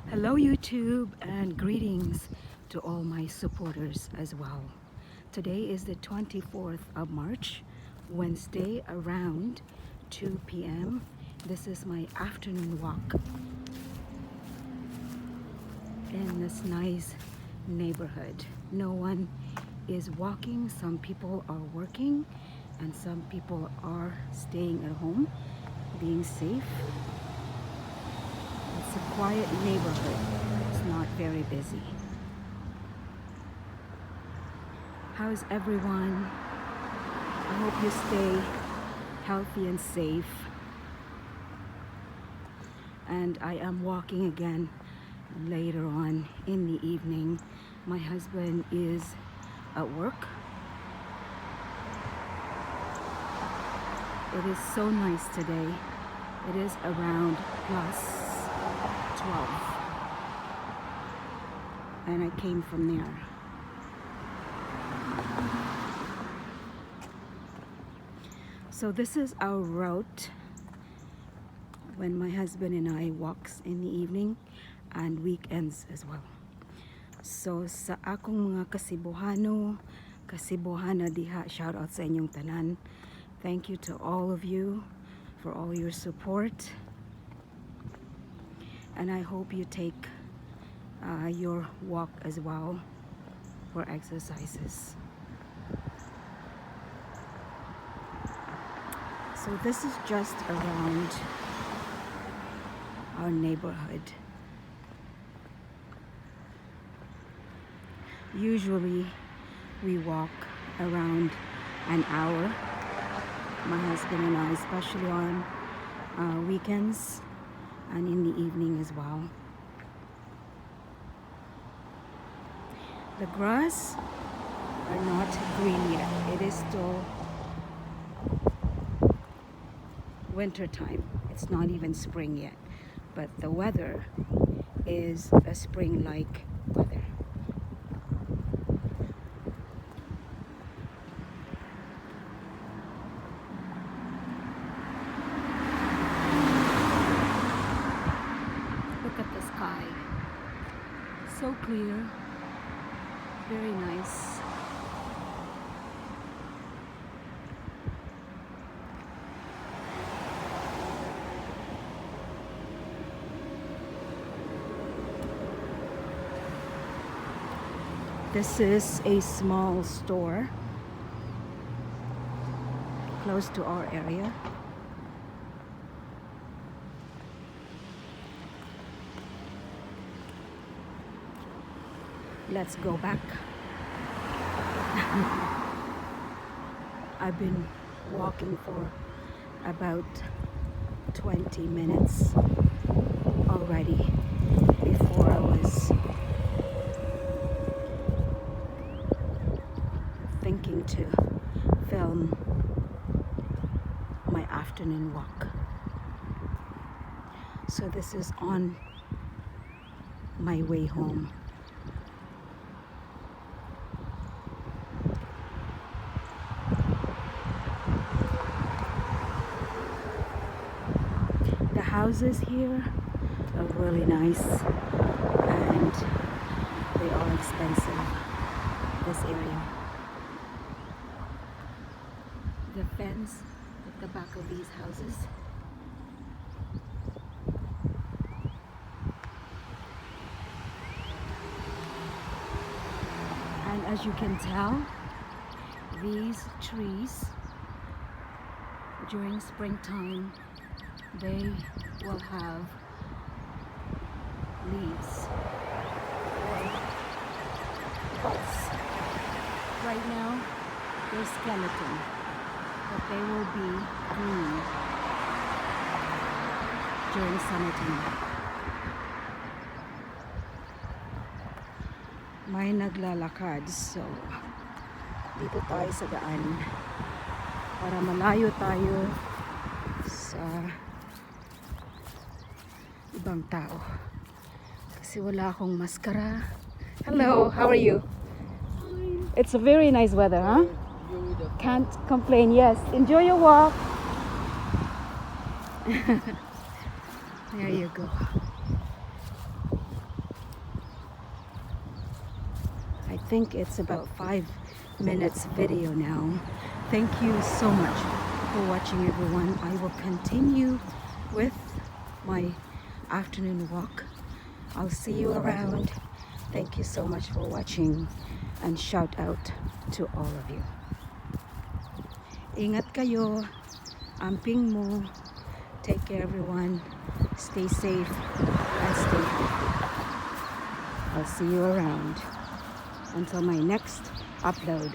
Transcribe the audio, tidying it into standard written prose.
Hello YouTube and greetings to all my supporters as well. Today is the 24th of March, Wednesday around 2 p.m. This is my afternoon walk in this nice neighborhood. No one is walking, some people are working and some people are staying at home, being safe. It's a quiet neighborhood. It's not very busy. How's everyone? I hope you stay healthy and safe. And I am walking again later on in the evening. My husband is at work. It is so nice today. It is around plus 12 and I came from there. So this is our route when my husband and I walks in the evening and weekends as well. So sa akong mga kasibuhana diha, shout out sa inyong tanan. Thank you to all of you for all your support. And I hope you take your walk as well for exercises. So this is just around our neighborhood. Usually we walk around an hour, my husband and I, especially on weekends and in the evening as well. The grass are not green yet. It is still winter time. It's not even spring yet, but the weather is a spring-like weather. Look at the sky. So clear. Very nice. This is a small store close to our area. Let's go back. I've been walking for about 20 minutes already before I was thinking to film my afternoon walk. So this is on my way home. The houses here are really nice and they are expensive, this area. The fence at the back of these houses and as you can tell, these trees during springtime they will have leaves. Right now they're skeleton, but they will be green during summertime. May naglalakad, so dito tayo sa daan para malayo tayo sa ibang tao kasi wala akong maskara. Hello, how are you? It's a very nice weather, huh? Can't complain. Yes, enjoy your walk. There you go. think it's about 5 minutes video now. Thank you so much for watching, everyone. I will continue with my afternoon walk. I'll see you around. Thank you so much for watching, and shout out to all of you. Ingat kayo. Amping mo. Take care, everyone. Stay safe and stay healthy. I'll see you around until my next upload.